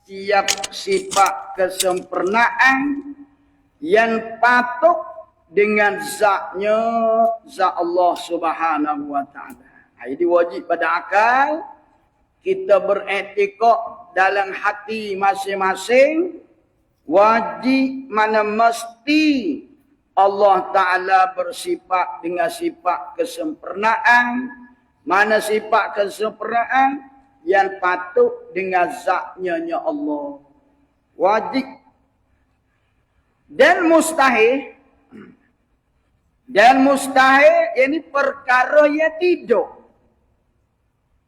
Tiap sifat kesempurnaan yang patut dengan zatnya, zat Allah Subhanahu wa taala. Ini wajib pada akal kita beriktikad dalam hati masing-masing, wajib mana mesti Allah Ta'ala bersifat dengan sifat kesempurnaan. Mana sifat kesempurnaan yang patut dengan zatnya Allah. Wajib. Dan mustahil ini perkara yang tidak.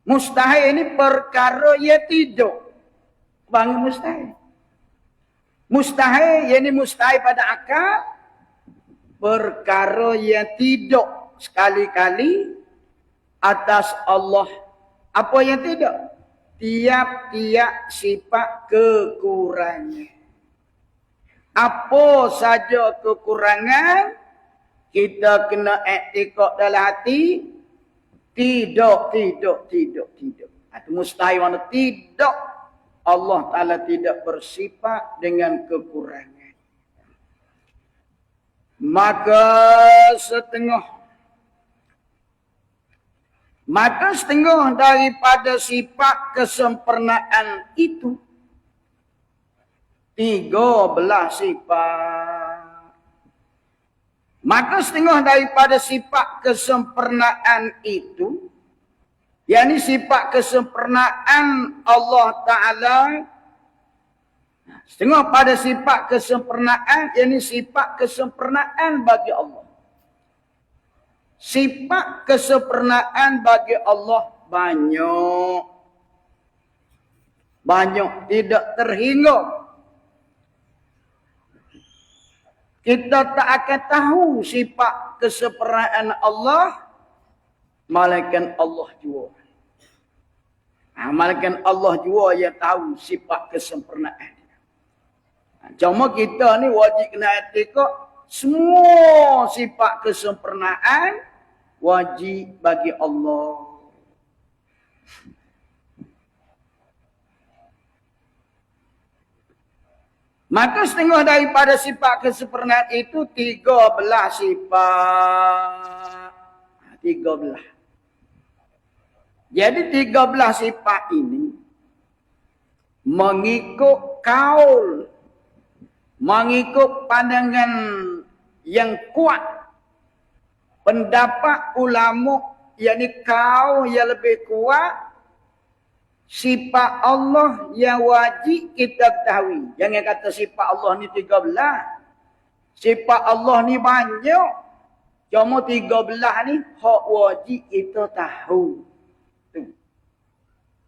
Mustahil ini perkara yang tidak. Bang mustahil. Mustahil ini mustahil pada akal. Perkara yang tidak sekali-kali atas Allah. Apa yang tidak? Tiap-tiap sifat kekurangan. Apa saja kekurangan, kita kena iktikad dalam hati. Tidak. Itu mustahil mana tidak. Allah Ta'ala tidak bersifat dengan kekurangan. Maka setengah daripada sifat kesempurnaan itu 13 sifat. Maka setengah daripada sifat kesempurnaan itu, yakni sifat kesempurnaan Allah Ta'ala, setengah pada sifat kesempurnaan, yakni sifat kesempurnaan bagi Allah. Sifat kesempurnaan bagi Allah banyak. Banyak, tidak terhingga. Kita tak akan tahu sifat kesempurnaan Allah, malaikat Allah jua. Malaikat Allah jua yang tahu sifat kesempurnaan. Cuma kita ni wajib kena iktikad semua sifat kesempurnaan wajib bagi Allah. Maka setengah daripada sifat kesempurnaan itu 13 sifat. 13. Jadi 13 sifat ini mengikut kaul, mengikut pandangan yang kuat, pendapat ulama, yakni kaul yang lebih kuat, sifat Allah yang wajib kita ketahui. Jangan kata sifat Allah ni 13. Sifat Allah ni banyak. Cuma 13 ni hak wajib kita tahu. Tu.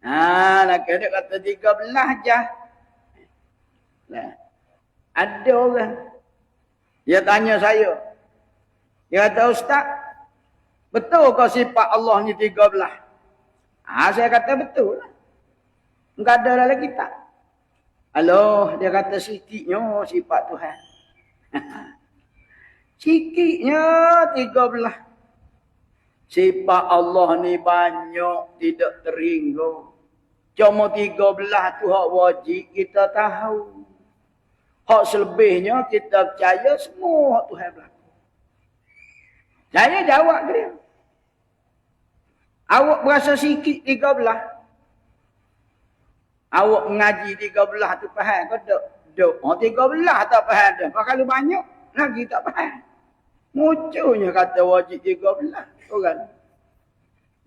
Nak kata 13 je. Nah. Ada orang. Dia tanya saya. Dia kata, Ustaz, betul ke sifat Allah ni 13? Saya kata betul lah. Enggak ada dalam kitab. Halo, dia kata sikitnya sifat Tuhan. Sikitnya 13. Sifat Allah ni banyak, tidak terhingga. Cuma 13 tu hak wajib kita tahu. Hak selebihnya kita percaya semua hak Tuhan berlaku. Saya jawab ke dia. Awak berasa sikit 13. Awak mengaji 13 tu faham ke tak? Duk. 13 tak faham dah. Kalau banyak, lagi tak faham. Mujurnya kata wajib 13. Orang.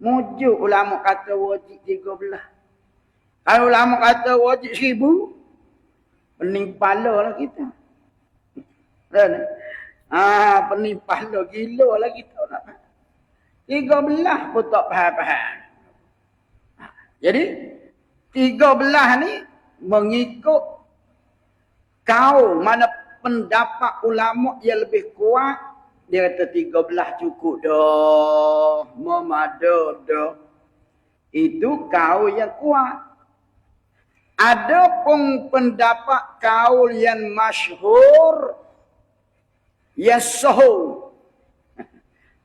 Mujur ulama kata wajib 13. Kalau ulama kata wajib 1000, pening kepala lah kita. Pening kepala gila lah kita. 13 pun tak faham-faham. Jadi, 13 ni mengikut kaum mana pendapat ulama yang lebih kuat. Dia kata 13 cukup dah. Memada dah. Itu kaum yang kuat. Ada pun pendapat kaul yang masyhur, yang sahih.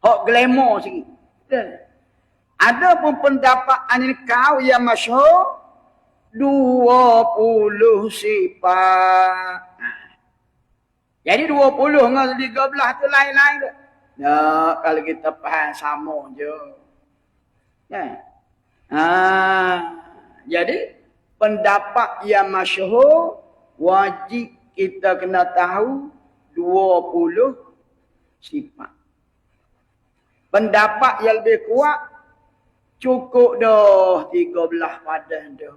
Hak glamour sikit. Ada pun pendapat anil kaul yang masyhur, 20 sifat. Jadi 20 dengan 13 tu lain-lain tu. Ya, kalau kita faham sama je. Ya. Jadi pendapat yang masyhur wajib kita kena tahu 20 sifat. Pendapat yang lebih kuat cukup dah 13 padan dah.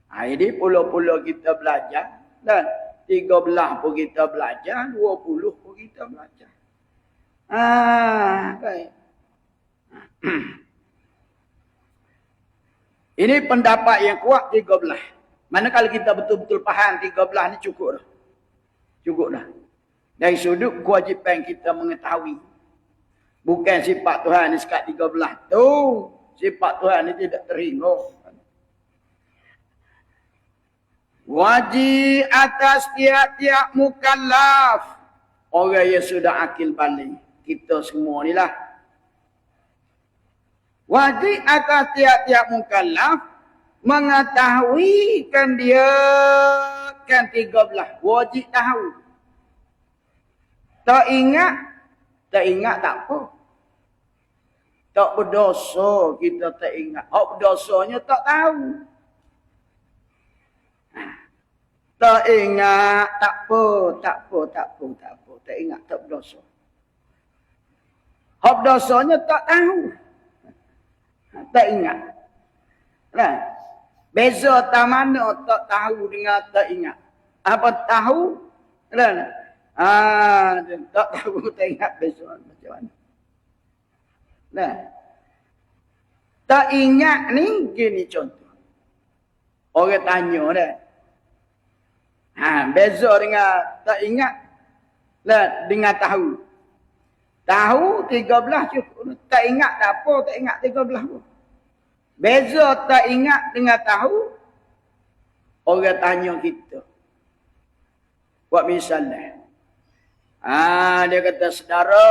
Jadi puluh-puluh kita belajar dan 13 pun kita belajar, 20 pun kita belajar. Baik. Ini pendapat yang kuat 13. Mana kalau kita betul-betul faham 13 ni cukup dah. Cukup dah. Dari sudut kewajipan kita mengetahui. Bukan sifat Tuhan ni sekat 13 tu. Sifat Tuhan ni tidak terhingga. Wajib atas tiap-tiap mukallaf. Orang yang sudah akil balik. Kita semua ni lah. Wajib atas tiap-tiap mukallaf mengetahui kan dia kan 13. Wajib tahu. Tak ingat tak apa. Tak berdosa kita tak ingat. Berdosanya tak tahu. Tak ingat tak apa. Tak ingat tak berdosa. Berdosanya tak tahu. Tak ingat. Nah, beza tak mana tak tahu dengan tak ingat. Apa tahu? Nah, tak tahu tak ingat beza macam mana. Nah, tak ingat ni gini contoh. Orang tanya dah. Beza dengan tak ingat lah dengan tahu. Tahu 13 cukup. Tak ingat tak apa, tak ingat 13 pun. Beza tak ingat dengan tahu. Orang tanya kita. Buat misalnya. Dia kata, saudara.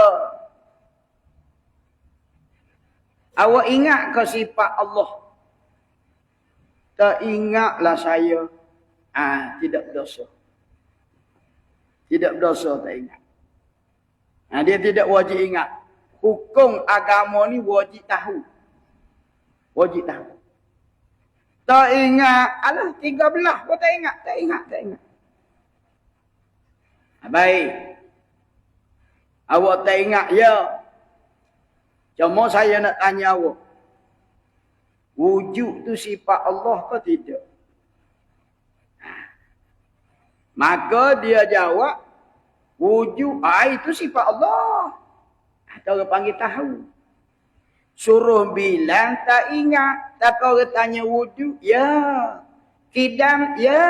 Awak ingat ke sifat Allah? Tak ingatlah saya. Tidak berdosa. Tidak berdosa tak ingat. Dia tidak wajib ingat. Hukum agama ni wajib tahu. Wajib tahu. Tak ingat. Alah 13 pun tak ingat. Tak ingat. Baik. Awak tak ingat ya. Cuma saya nak tanya awak. Wujud tu sifat Allah ke tidak? Maka dia jawab. Wujud. Itu sifat Allah. Atau orang panggil tahu. Suruh bilang tak ingat. Tak orang tanya wujud. Ya. Kidam. Ya.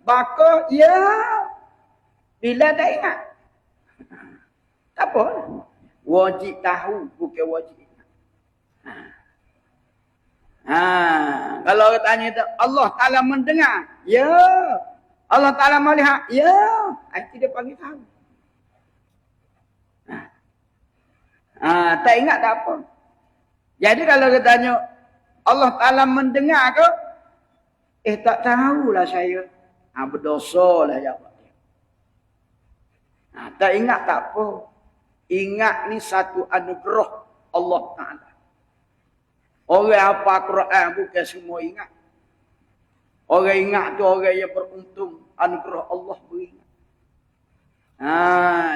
Baka. Ya. Bila tak ingat. Tak apa. Wajib tahu. Bukan wajib ingat. Kalau orang tanya Allah Ta'ala mendengar. Ya. Allah Ta'ala melihat. Ya. Itu dia panggil tahu. Tak ingat tak apa. Jadi kalau kita tanya, Allah Ta'ala mendengar ke? Tak tahulah saya. Berdosa lah jawab dia. Tak ingat tak apa. Ingat ni satu anugerah Allah Ta'ala. Orang apa Quran bukan semua ingat. Orang ingat tu orang yang beruntung. Anugerah Allah beringat.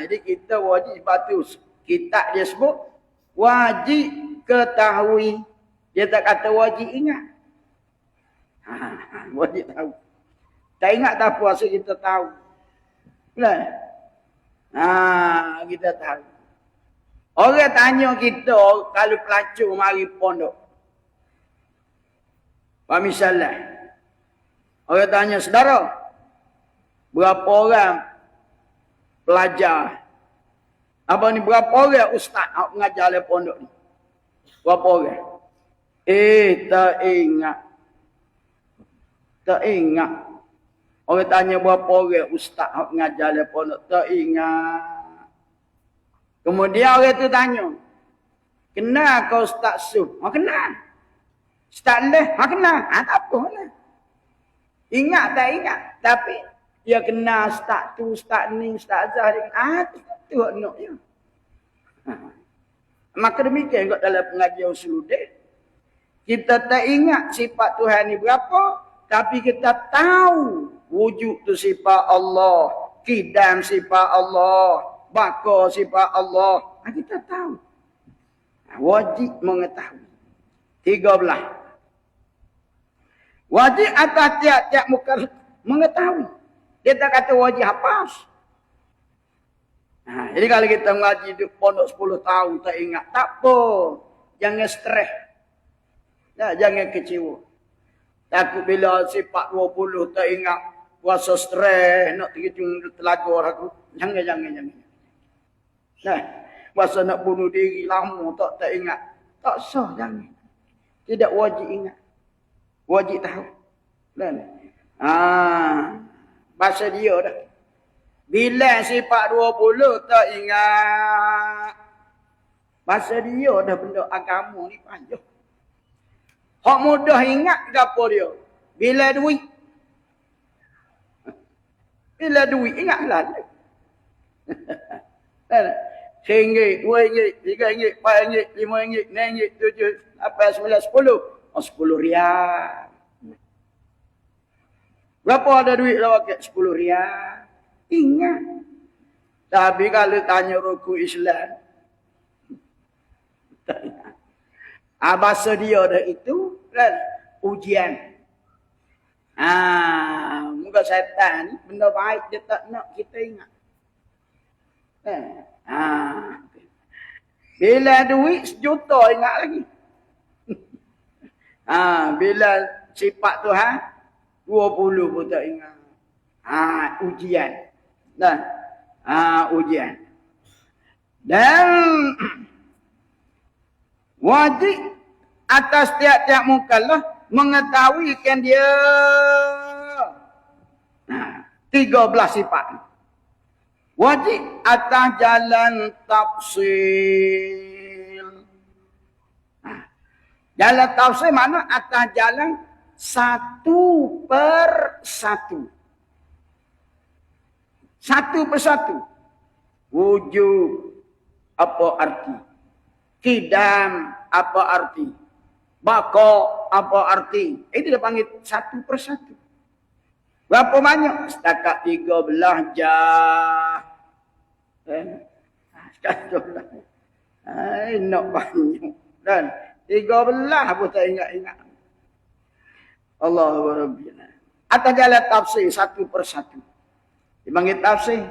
Jadi kita wajib batu. Kitab dia sebut. Wajib ketahui. Dia tak kata wajib ingat. Wajib tahu. Tak ingat tak apa asal kita tahu. Betul? Kita tahu. Orang tanya kita kalau pelacur mari pondok. Misalnya. Orang tanya, saudara. Berapa orang pelajar? Apa ni berapa orang ustaz yang mengajar di pondok ni? Berapa orang? Tak ingat. Tak ingat. Orang tanya berapa orang ustaz yang mengajar di pondok. Tak ingat. Kemudian orang tu tanya. Kenal kau Ustaz Su? Kenal. Ustaz Leh? Kenal. Tak apa lah. Ingat tak ingat. Tapi dia kena start tu, start ni, start azhar. Tu nak je. Maka demikian kot dalam pengajian usuluddin. Kita tak ingat sifat Tuhan ni berapa. Tapi kita tahu wujud tu sifat Allah. Kidam sifat Allah. Baka sifat Allah. Kita tahu. Wajib mengetahui. 13. Wajib atas tiap-tiap mukallaf mengetahui. Dia tak kata wajib hafaz. Jadi kalau kita mengaji di pondok 10 tahun tak ingat, tak apa. Jangan stres. Jangan kecewa. Takut bila sifat 20 tak ingat, puasa stres, nak terjun telaga aku. Jangan. Puasa nak bunuh diri lama tak ingat. Tak sah, jangan. Tidak wajib ingat. Wajib tahu. Bahasa dia dah. Bila sifat 20 tak ingat. Bahasa dia dah benda agama ni panjang. Hak mudah ingat ke apa dia? Bila duit. Bila duit ingatlah. RM1, RM2, RM3, RM4, RM5, RM6, RM7, RM8, RM9, RM10. RM10. Berapa ada duit lah pakai RM10? Ingat. Tapi kalau tanya ruku Islam. Bahasa dia dah itu kan ujian. Muka syaitan ni benda baik dia tak nak kita ingat. Bila duit 1 juta ingat lagi. Bila sifat Tuhan 20 pun tak ingat. Ujian. Ujian. Dan wajib atas tiap-tiap mukallaf mengetahuikan dia 13 sifat. Wajib atas jalan tafsil. Jalan tafsil mana? Atas jalan 1 per 1. 1 per 1. Wujud apa arti? Kidam apa arti? Baka apa arti? Itu dia panggil 1 per 1. Berapa banyak? Setakat 13 jah. Setakat 13. Nak banyak. Dan 13 pun tak ingat-ingat. Allahu Rabbina. Atas jalan tafsir 1 per 1. Dipanggil tafsir.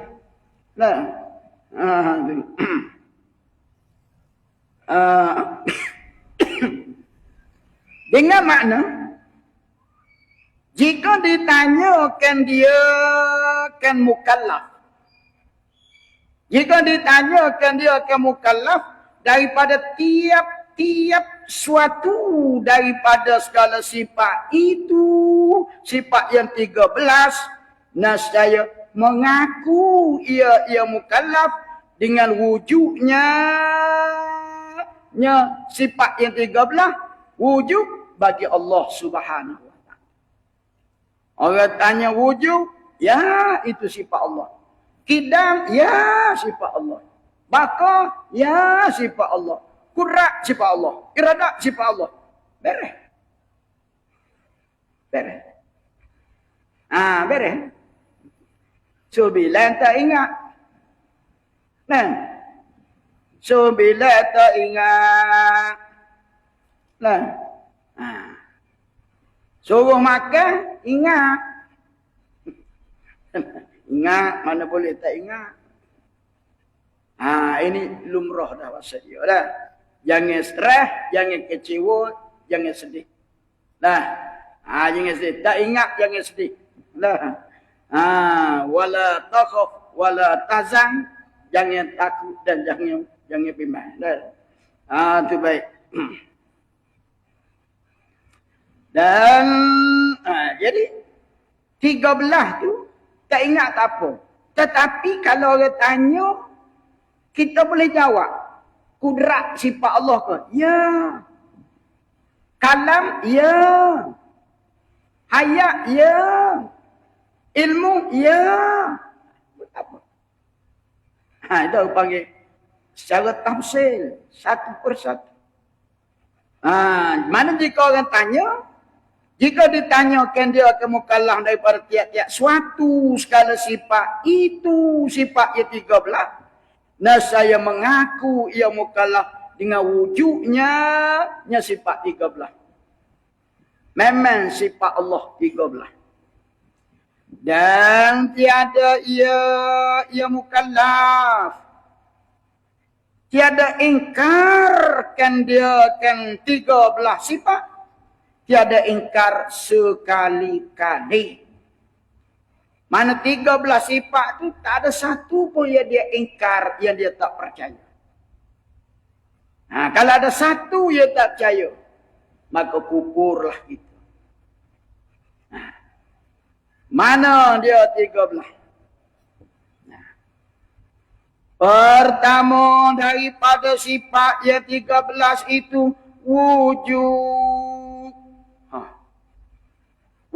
Dengan makna jika ditanyakan dia kan mukallaf. Jika ditanyakan dia kan mukallaf daripada tiap-tiap suatu daripada segala sifat itu, sifat yang 13, nascaya mengaku ia mukallaf dengan wujudnya sifat yang 13, wujud bagi Allah Subhanahu wa taala. Orang tanya wujud, ya itu sifat Allah. Kidam, ya sifat Allah. Baka, ya sifat Allah. Qudrat sifat Allah. Iradat sifat Allah. Beres. Beres. So bila tak ingat. So bila tak ingat. Suruh makan, ingat. Ingat, mana boleh tak ingat. Ini lumrah dah bahasa dia dah. Jangan stres, jangan kecewa, jangan sedih. Jangan sedih. Tak ingat, jangan sedih. Wala takhaf, wala tazan. Jangan takut dan jangan bimbang. Itu baik. Dan jadi 13 tu tak ingat tak apa. Tetapi kalau orang tanya, kita boleh jawab. Kudrat sifat Allah ke? Ya. Kalam? Ya. Ayat, ya. Ilmu, ya. Apa? Itu panggil secara tafsir, satu persatu. Mana jika orang tanya, jika ditanyakan dia akan mukallaf daripada tiap-tiap suatu skala sifat, itu sifat yang 13. Nah, saya mengaku ia mukallaf dengan wujudnya sifat 13. Memang sifat Allah 13. Dan tiada ia mukallaf. Tiada ingkarkan dia kan 13 sifat. Tiada ingkar sekali-kali. Mana 13 sifat tu tak ada satu pun yang dia ingkar, yang dia tak percaya. Kalau ada satu yang tak percaya, maka kufurlah itu. Mana dia 13? Pertama daripada sifat yang 13 itu wujud.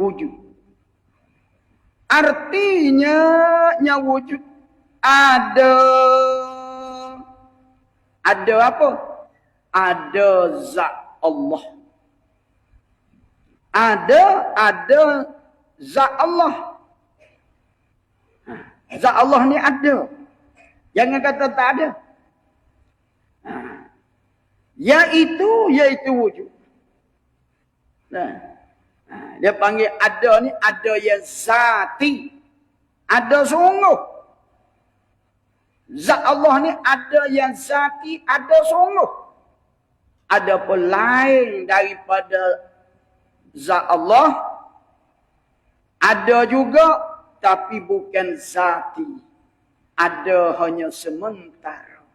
Wujud. Artinya wujud ada. Ada apa? Ada zat Allah. Ada zat Allah. Zat Allah ni ada. Jangan kata tak ada. Yaitu wujud. Dia panggil ada ni, ada yang zati. Ada sungguh. Zat Allah ni ada yang zati, ada sungguh. Ada pun lain daripada zat Allah. Ada juga, tapi bukan zati. Ada hanya sementara.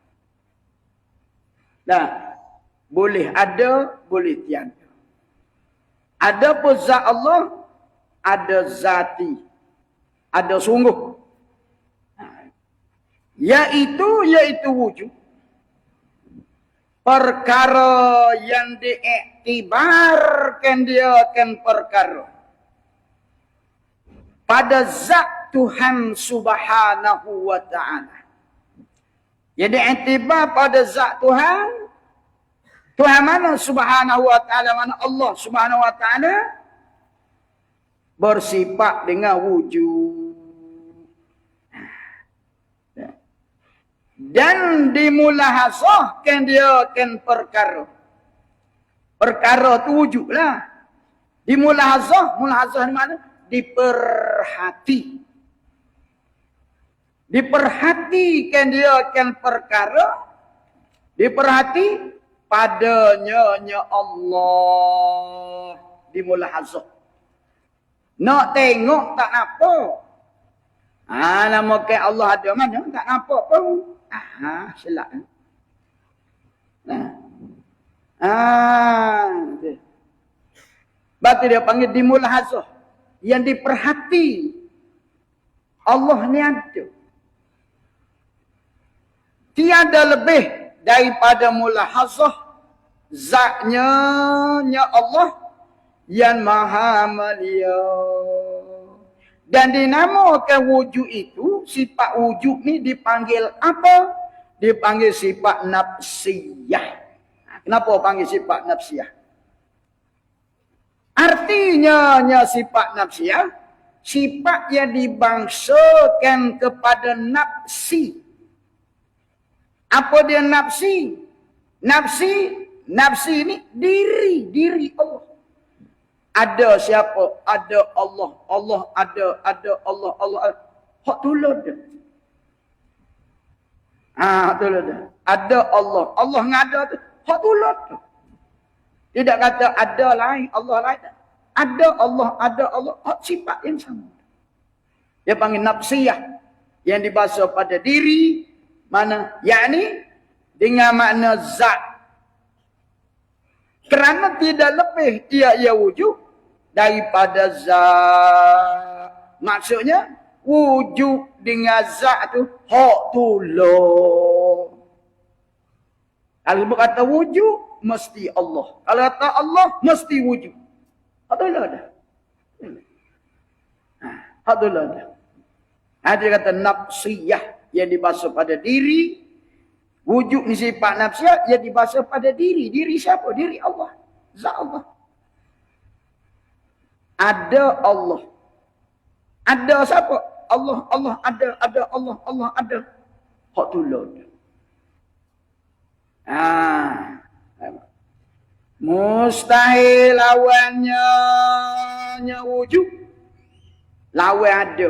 Boleh ada, boleh tiada. Ada pun zat Allah, ada zati, ada sungguh. Yaitu wujud. Perkara yang diiktibarkan dia akan perkara pada zat Tuhan subhanahu wa ta'ala. Jadi iktibar pada zat Tuhan. Tuhan mana subhanahu wa ta'ala, mana Allah subhanahu wa ta'ala, bersifat dengan wujud. Dan dimulahazahkan dia akan perkara. Perkara tu wujudlah. Mulahazah ni mana? Diperhati. Diperhatikan dia akan perkara. Diperhati padanya Allah. Dimulahazah. Nak tengok tak nampak. Nama ke Allah ada mana? Tak nampak pun. Silap. Berarti dia panggil dimulahazah. Yang diperhati. Allah ni ada. Tiada lebih daripada mulahazah. Zatnya Allah yang maha mulia. Dan dinamakan wujud itu, sifat wujud ni dipanggil apa? Dipanggil sifat nafsiyah. Kenapa panggil sifat nafsiyah? Artinya sifat nafsiyah, sifat yang dibangsakan kepada nafsi. Apa dia nafsi? Nafsi ni diri Allah. Ada siapa? Ada Allah. Allah ada Allah. Hak tulad dia. Tulad dia. Ada Allah. Allah ngada tu. Hak tulad tu. Tidak kata ada lain, Allah lain. Ada Allah. Hak sifat yang sama. Dia panggil nafsiyah. Yang dibahasa pada diri. Mana? Yakni dengan makna zat. Kerana tidak lebih ia wujud daripada zat. Maksudnya wujud dengan zat tu hak tulung. Kalau berkata wujud mesti Allah. Kalau kata Allah mesti wujud. Hak tulung dah. Hak tu lah. Dia kata nafsiyah yang dibasuh pada diri. Wujud ni sifat nafsiyah yang dibasuh pada diri. Diri siapa? Diri Allah. Zat Allah. Ada Allah. Ada siapa? Allah, Allah ada Allah, Allah ada. Hak tu lah. Mustahil lawannya wujud. Lawan ada.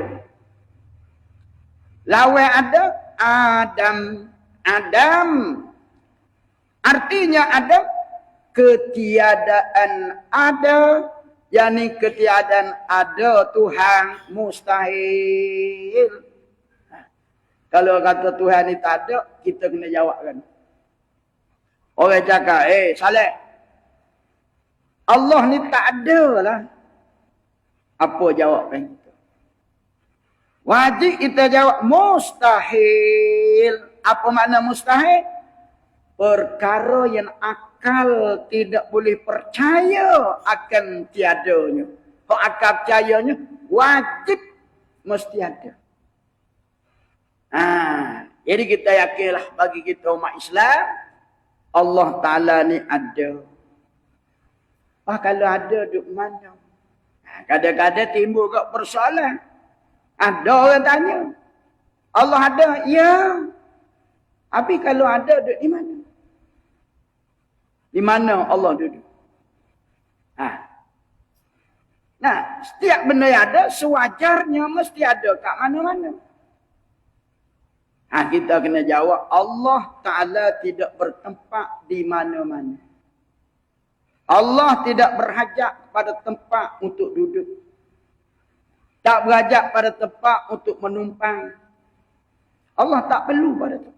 Lawan ada Adam. Adam artinya ada ketiadaan ada, yakni ketiadaan ada Tuhan mustahil. Kalau kata Tuhan ni tak ada, kita kena jawabkan. Orang cakap, Saleh, Allah ni tak ada lah. Apa jawapan kita? Wajib kita jawab mustahil. Apa makna mustahil? Perkara yang akal tidak boleh percaya akan tiadanya. Kalau akal percayanya, wajib mesti ada. Jadi kita yakinlah bagi kita umat Islam, Allah Ta'ala ni ada. Kalau ada, duduk mana? Kadang-kadang timbul kat persoalan. Ada orang tanya. Allah ada? Ya. Tapi kalau ada, duduk di mana? Di mana Allah duduk? Nah, setiap benda yang ada, sewajarnya mesti ada kat mana-mana. Kita kena jawab, Allah Ta'ala tidak bertempat di mana-mana. Allah tidak berhajat pada tempat untuk duduk. Tak berhajat pada tempat untuk menumpang. Allah tak perlu pada tempat.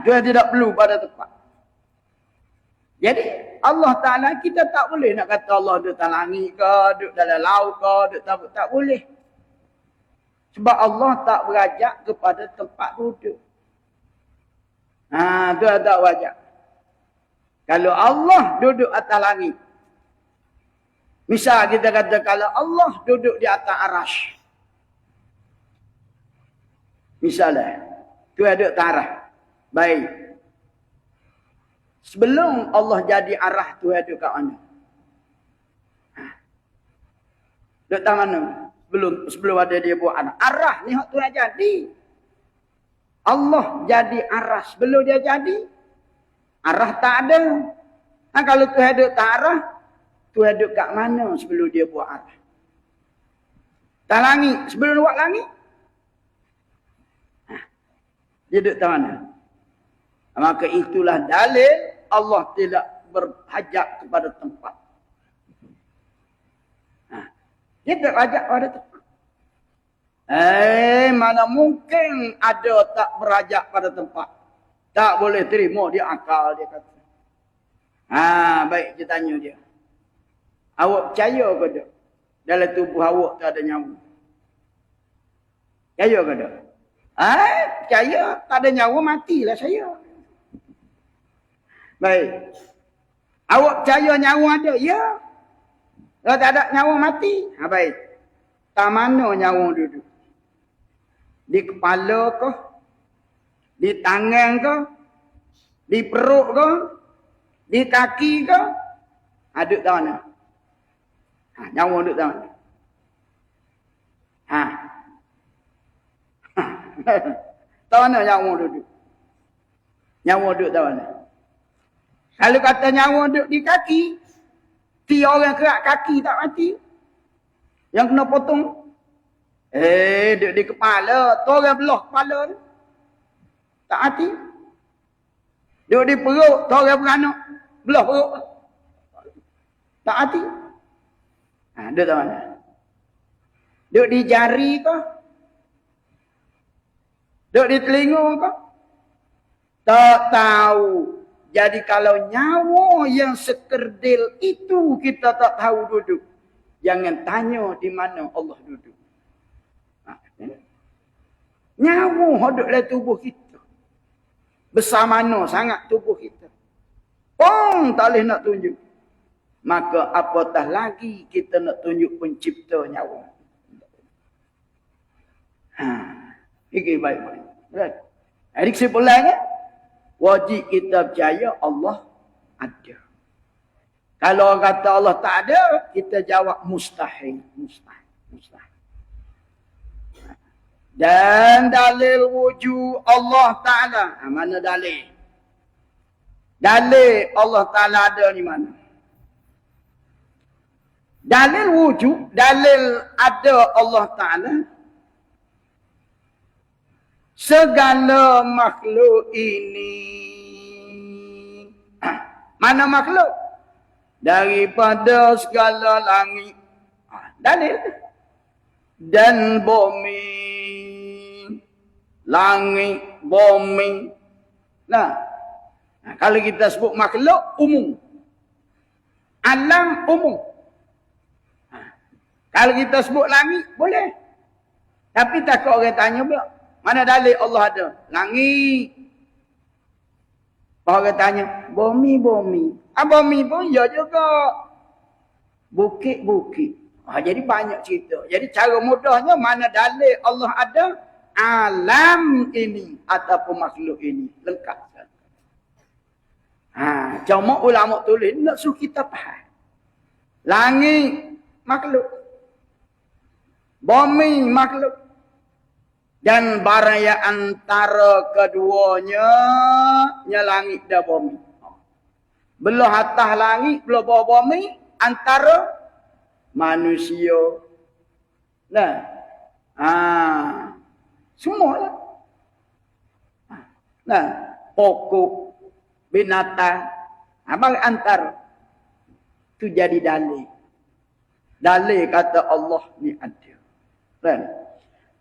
Dia tidak perlu pada tempat. Jadi Allah Ta'ala kita tak boleh nak kata Allah duduk dalam langit ke, duduk dalam laut ke, duduk tak boleh. Sebab Allah tak berhajat kepada tempat duduk. Itu tak wajib. Kalau Allah duduk atas langit. Misal kita kata kalau Allah duduk di atas arash. Misalnya. Itu ada tarah. Baik. Sebelum Allah jadi arah tu ada kat mana? Duduk tak mana? Sebelum ada dia buat arah. Arah ni hak tu yang jadi. Allah jadi arah. Sebelum dia jadi, arah tak ada. Kalau tu ada tak arah, tu ada kat mana sebelum dia buat arah? Tak langit. Sebelum buat langit, dia duduk tak mana? Maka itulah dalil Allah tidak berhajat kepada tempat. Dia tak berhajat pada tempat. Mana mungkin ada tak berhajat pada tempat. Tak boleh terima dia akal dia kata. Baik dia tanya dia. Awak percaya ke tak? Dalam tubuh awak tak ada nyawa. Percaya ke tak? Percaya tak ada nyawa matilah saya. Baik. Awak percaya nyawa ada? Ya. Kalau tak ada nyawa mati? Baik. Tak mana nyawa duduk? Di kepala ke? Di tangan ke? Di perut ke? Di kaki ke? Duduk tak mana? Nyawa duduk tak mana? Tak mana nyawa duduk? Nyawa duduk tak mana? Kalau kata nyawa duduk di kaki, orang kerak kaki tak mati. Yang kena potong. Duduk di kepala, orang belah kepala tu. Tak mati. Duduk di perut, orang beranak, belah perut. Tak mati. Duduk tak mana? Duduk di jari ke? Duduk di telinga ke? Tak tahu. Jadi kalau nyawa yang sekerdil itu kita tak tahu duduk. Jangan tanya di mana Allah duduk. Nyawa duduk dalam tubuh kita. Besar mana sangat tubuh kita. Tak boleh nak tunjuk. Maka apatah lagi kita nak tunjuk pencipta nyawa. Ini baik-baik. Jadi kesimpulannya, wajib kita percaya Allah ada. Kalau orang kata Allah tak ada, kita jawab mustahil. Mustahil. Dan dalil wujud Allah Ta'ala. Mana dalil? Dalil Allah Ta'ala ada di mana? Dalil wujud, dalil ada Allah Ta'ala. Segala makhluk ini. Mana makhluk? Daripada segala langit. Dalil. Dan bumi. Langit, bumi. Nah, kalau kita sebut makhluk, umum. Alam, umum. Kalau kita sebut langit, boleh. Tapi takut orang tanya pula. Mana dalil Allah ada? Langit. Orang tanya, bumi. Bumi pun ya juga. Bukit. Jadi banyak cerita. Jadi cara mudahnya, mana dalil Allah ada? Alam ini ataupun makhluk ini. Lengkap. Cuma ulama tulis, nak suruh kita faham. Langit, makhluk. Bumi makhluk. Dan baraya antara keduanya, langit dan bumi. Belah atas langit, belah bawah bumi, antara manusia. Nah. Semualah. Nah, pokok, binatang, abang antara. Itu jadi dalil. Dalil kata Allah ni ada. Kan?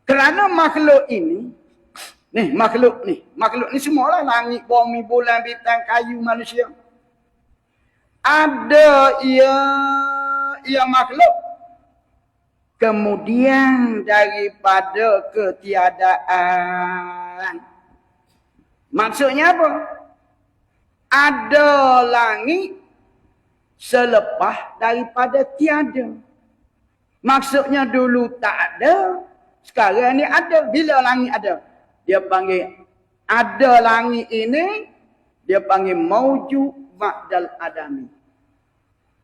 Kerana makhluk ini, makhluk ni semualah langit, bumi, bulan, bintang, kayu, manusia. Ada ia makhluk. Kemudian daripada ketiadaan. Maksudnya apa? Ada langit selepas daripada tiada. Maksudnya dulu tak ada, sekarang ni ada. Bila langit ada? Dia panggil ada langit ini, dia panggil maujud ba'dal adami.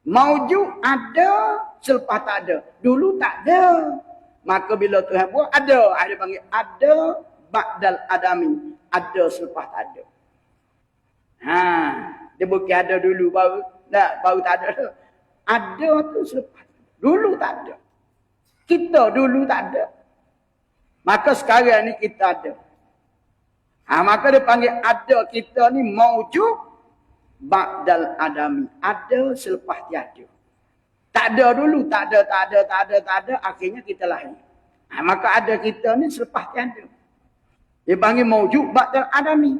Maujud ada selepas tak ada. Dulu tak ada. Maka bila Tuhan buat ada. Dia panggil ada ba'dal adami. Ada selepas tak ada. Dia bukan ada dulu baru tak ada. Ada tu selepas. Dulu tak ada. Kita dulu tak ada. Maka sekarang ni kita ada. Maka dia panggil ada kita ni maujud ba'dal adami. Ada selepas tiada. Tak ada dulu, tak ada. Akhirnya kita lahir. Maka ada kita ni selepas tiada. Dia panggil maujud ba'dal adami.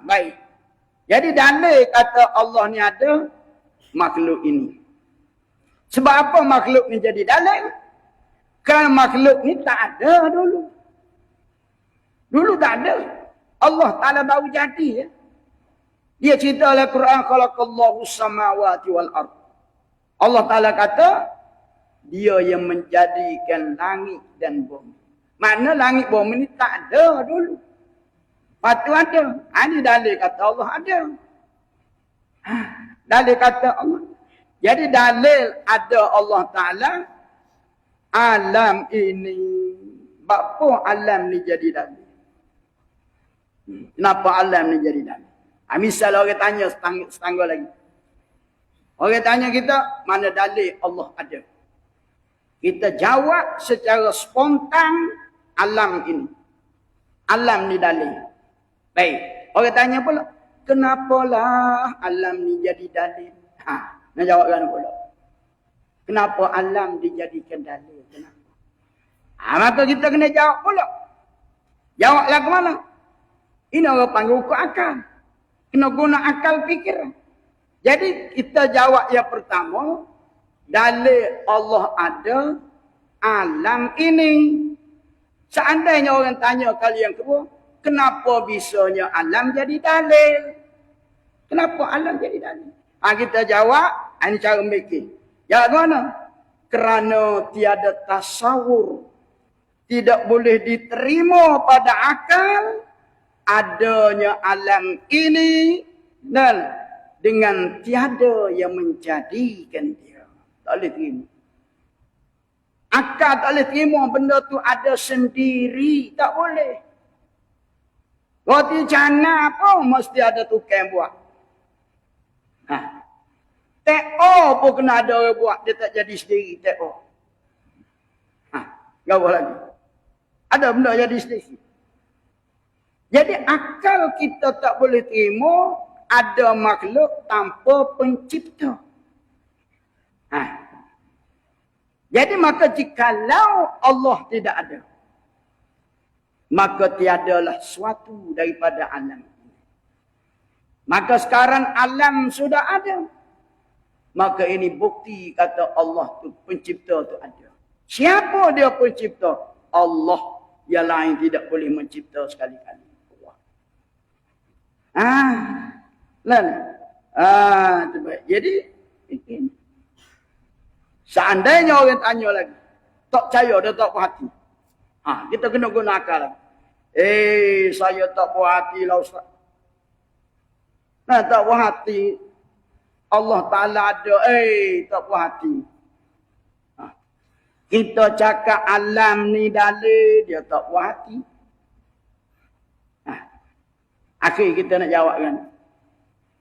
Baik. Jadi dalil kata Allah ni ada makhluk ini. Sebab apa makhluk ni jadi dalil? Kerana makhluk ni tak ada dulu. Dulu tak ada. Allah Ta'ala baru jadi. Ya. Dia cerita dalam Quran, khalaqallahu samawati wal ard. Allah Ta'ala kata, dia yang menjadikan langit dan bumi. Mana langit bumi ni tak ada dulu. Patu ada. Ini dalil kata Allah ada. Dalil kata Allah. Jadi dalil ada Allah Ta'ala, alam ini. Bapa alam ni jadi dalil. Kenapa alam ni jadi dalil? Misal orang tanya setangga lagi. Orang tanya kita, mana dalil Allah ada? Kita jawab secara spontan, alam ini. Alam ni dalil. Baik. Orang tanya pula, kenapalah alam ni jadi dalil? Nak jawabkan pula. Kenapa alam dijadikan dalil? Kenapa? Maka kita kena jawab pula. Jawablah ke mana? Ini orang panggil ukur akal. Kena guna akal fikir. Jadi kita jawab yang pertama, dalil Allah ada alam ini. Seandainya orang tanya kali yang kedua, kenapa bisanya alam jadi dalil? Kenapa alam jadi dalil? Kita jawab, ini cara mikir. Ya mana? Kerana tiada tasawur, tidak boleh diterima pada akal adanya alam ini dan dengan tiada yang menjadikan dia. Tak boleh terima. Akal tak boleh terima benda tu ada sendiri. Tak boleh. Roti canai pun mesti ada tukang buat. TO pun kena ada orang buat. Dia tak jadi sendiri TO. Gawah lagi. Ada benda jadi sendiri. Jadi akal kita tak boleh terima ada makhluk tanpa pencipta. Jadi maka jikalau Allah tidak ada, maka tiadalah suatu daripada alam. Maka sekarang alam sudah ada. Maka ini bukti kata Allah tu pencipta tu ada. Siapa dia pencipta? Allah. Yang lain tidak boleh mencipta sekali-kali. Terbaik. Jadi ini. Seandainya orang tanya lagi, tak percaya dia tak puas hati. Kita kena guna akal lagi. Saya tak puas hati lah Ustaz. Tak puas hati. Allah Ta'ala ada. Tak puas hati. Kita cakap alam ni dalil, dia tak puas hati. Akhir kita nak jawab kan.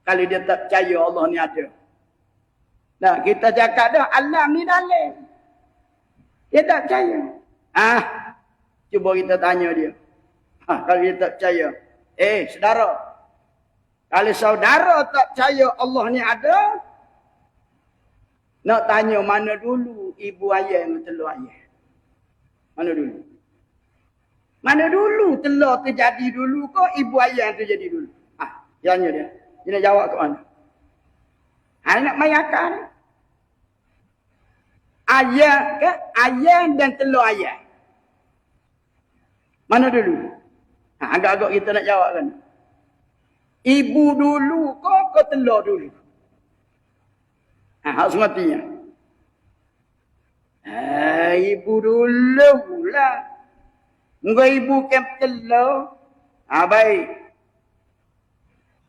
Kalau dia tak percaya Allah ni ada. Kita cakap dah alam ni dalil. Dia tak percaya. Cuba kita tanya dia. Kalau dia tak percaya. Saudara. Kalau saudara tak percaya Allah ni ada. Nak tanya mana dulu ibu ayah dengan telur ayah. Mana dulu? Mana dulu telur tu jadi dulu ke ibu ayah tu jadi dulu? Tanya dia. Dia nak jawab ke mana? Nak main akal ni. Ayah ke? Ayah dan telur ayah. Mana dulu? Agak-agak kita nak jawab kan? Ibu dulu ke telur dulu? Hak sematinya. Ibu dulu lah. Enggak ibu kan telur. Baik.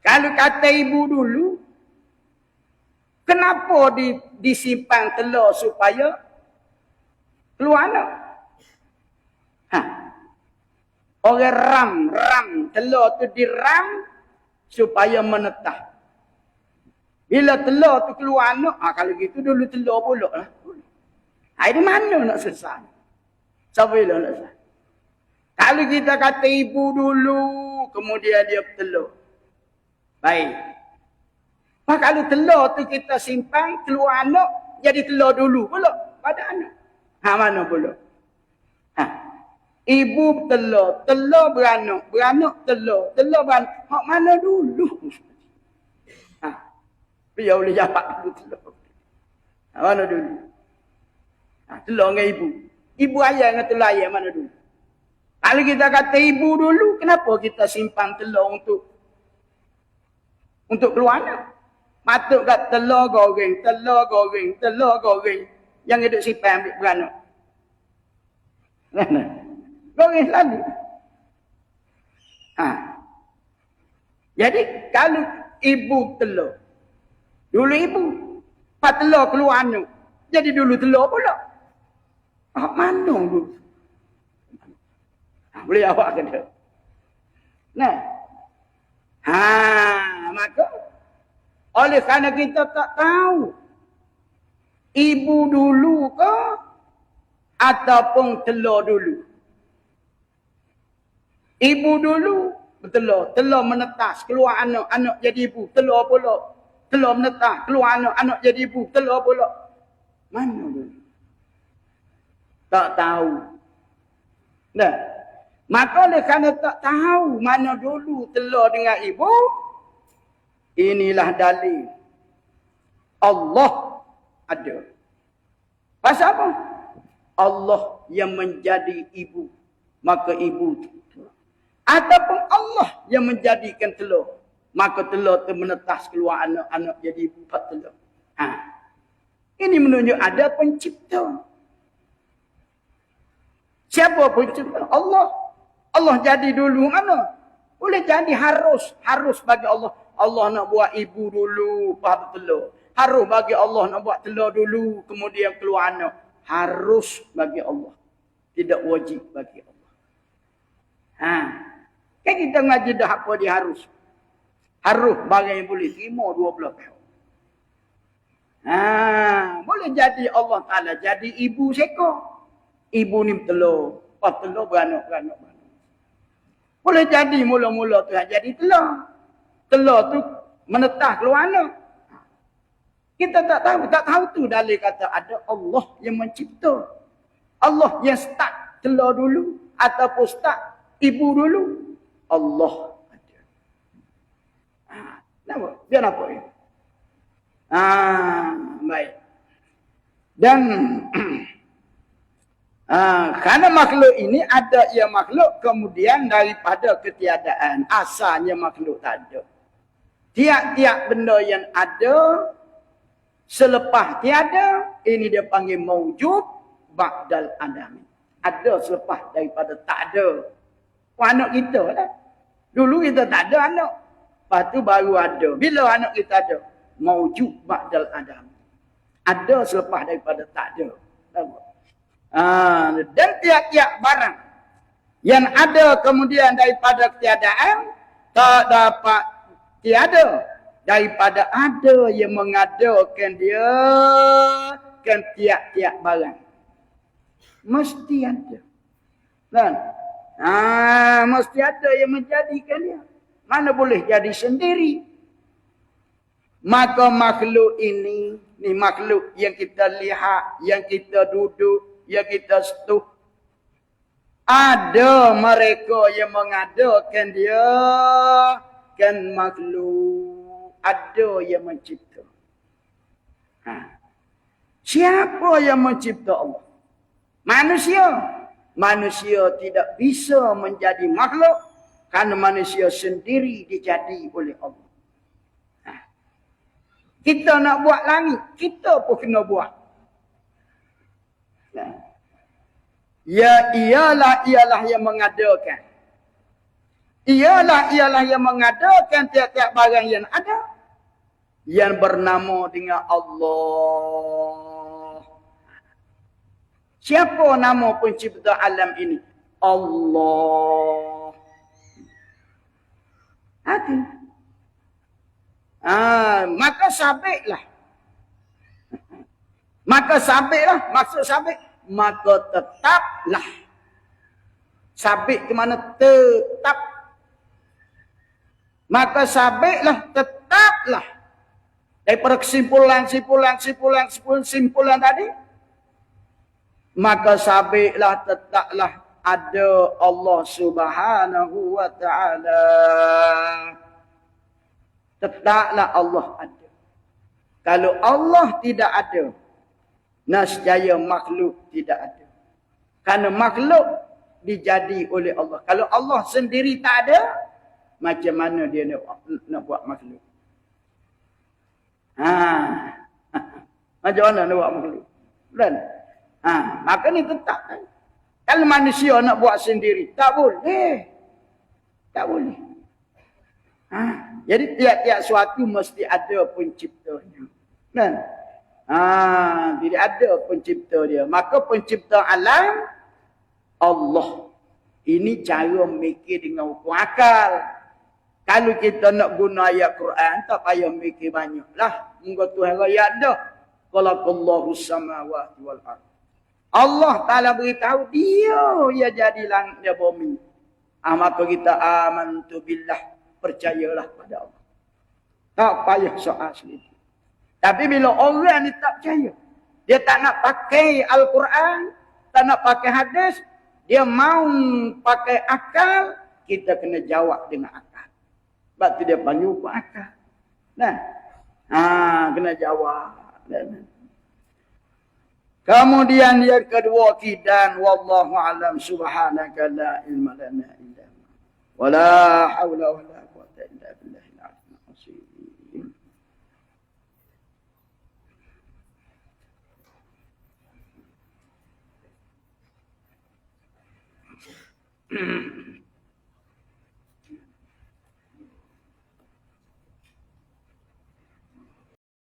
Kalau kata ibu dulu, kenapa disimpan telur supaya keluar anak? Orang ram telur tu diram supaya menetah. Bila telur tu keluar anak, kalau gitu dulu telur pulak lah. Di mana nak selesai? Siapa nak selesai? Kalau kita kata ibu dulu, kemudian dia telur. Baik. Kalau telur tu kita simpan, keluar anak, jadi telur dulu pula pada anak. Mana pula? Ibu telur, telur beranak, beranak telur, telur beranak. Mana dulu? Dia boleh jawab dulu telur. Mana dulu? Telur dengan ibu. Ibu ayah dengan telur ayah mana dulu? Kalau kita kata ibu dulu, kenapa kita simpan telur untuk keluar anak? Patut kat telur goreng, telur goreng, telur goreng. Yang hidup simpan ambil beranak. Goreng selalu. Jadi kalau ibu telur, dulu ibu, pas telur keluar anak, jadi dulu telur pula. Mana dulu? Boleh awak kata. Maka oleh kerana kita tak tahu ibu dulu ke ataupun telur dulu. Ibu dulu bertelur, telur menetas, keluar anak, anak jadi ibu, telur pula. Telur menetas, keluar anak, anak jadi ibu, telur pula. Mana dulu? Tak tahu. Maka oleh kerana tak tahu mana dulu telur dengan ibu, inilah dalil Allah ada. Pasal apa? Allah yang menjadi ibu, maka ibu. Ataupun Allah yang menjadikan telur, Maka telur tu menetas keluar anak-anak jadi 4 telur. Ini menunjuk ada pencipta. Siapa pencipta? Allah. Allah jadi dulu mana? Boleh jadi harus bagi Allah. Allah nak buat ibu dulu, lepas telur. Harus bagi Allah nak buat telur dulu, kemudian keluar anak. Harus bagi Allah. Tidak wajib bagi Allah. Kan kita ngaji dah apa dia harus. Harus bagi yang boleh terima 12 tahun. Boleh jadi Allah Ta'ala jadi ibu seekor. Ibu ni telur. Lepas telur beranak. Boleh jadi mula-mula Tuhan jadi telur. Telur tu menetah keluar anak. Kita tak tahu tu dalil kata ada Allah yang mencipta. Allah yang start telur dulu ataupun start ibu dulu. Allah ada. Kenapa? Biar apa ya? Baik. Dan kerana makhluk ini ada ia makhluk kemudian daripada ketiadaan. Asalnya makhluk tak ada. Tiap-tiap benda yang ada selepas tiada, ini dia panggil maujud ba'dal adam. Ada selepas daripada tak ada. Anak kita lah. Dulu kita tak ada anak. Lepas tu baru ada. Bila anak kita ada? Maujud ba'dal adam. Ada selepas daripada tak ada. Dan tiap-tiap barang yang ada kemudian daripada ketiadaan tak dapat tiada daripada ada yang mengadakan dia kan tiap-tiap barang mesti ada kan mesti ada yang menjadikan dia, mana boleh jadi sendiri. Maka makhluk ini makhluk yang kita lihat, yang kita duduk, yang kita sentuh, ada mereka yang mengadakan dia kan makhluk, ada yang mencipta. Siapa yang mencipta Allah? Manusia. Manusia tidak bisa menjadi makhluk kerana manusia sendiri dijadi oleh Allah. Kita nak buat langit, kita pun kena buat. Ya ialah yang mengadakan. Ialah yang mengadakan tiap-tiap barang yang ada. Yang bernama dengan Allah. Siapa nama pencipta alam ini? Allah. Hati. Maka sabitlah. Maksud sabit. Maka tetaplah. Sabit ke mana? Tetap. Maka sabitlah, tetaplah. Daripada kesimpulan tadi. Maka sabitlah, tetaplah ada Allah Subhanahu wa ta'ala. Tetaplah Allah ada. Kalau Allah tidak ada, nescaya makhluk tidak ada. Kerana makhluk dijadi oleh Allah. Kalau Allah sendiri tak ada, macam mana dia nak buat makhluk? Macam mana nak buat makhluk? Kan? Maka ni tetap. Kalau manusia nak buat sendiri, tak boleh. Tak boleh. Jadi tiap-tiap suatu mesti ada penciptanya. Kan? Jadi ada pencipta dia. Maka pencipta alam Allah. Ini cara mikir dengan hukum akal. Kalau kita nak guna ayat Quran, tak payah mikir banyak lah. Mungkin Tuhan ayat dah. Qalaqallahu samawati wal ardh. Allah Ta'ala beritahu dia jadi langit dan bumi. Maka kita amantu billah. Percayalah pada Allah. Tak payah soal sendiri. Tapi bila orang ni tak percaya, dia tak nak pakai Al-Quran, tak nak pakai hadis, dia mau pakai akal, kita kena jawab dengan akal. Sebab tu dia panggil hukum akal. Kena jawab. Kemudian yang kedua, kidan wallahu alam subhanaka la ilma lana illa ma. Wala hawla wala quwwata illa billah.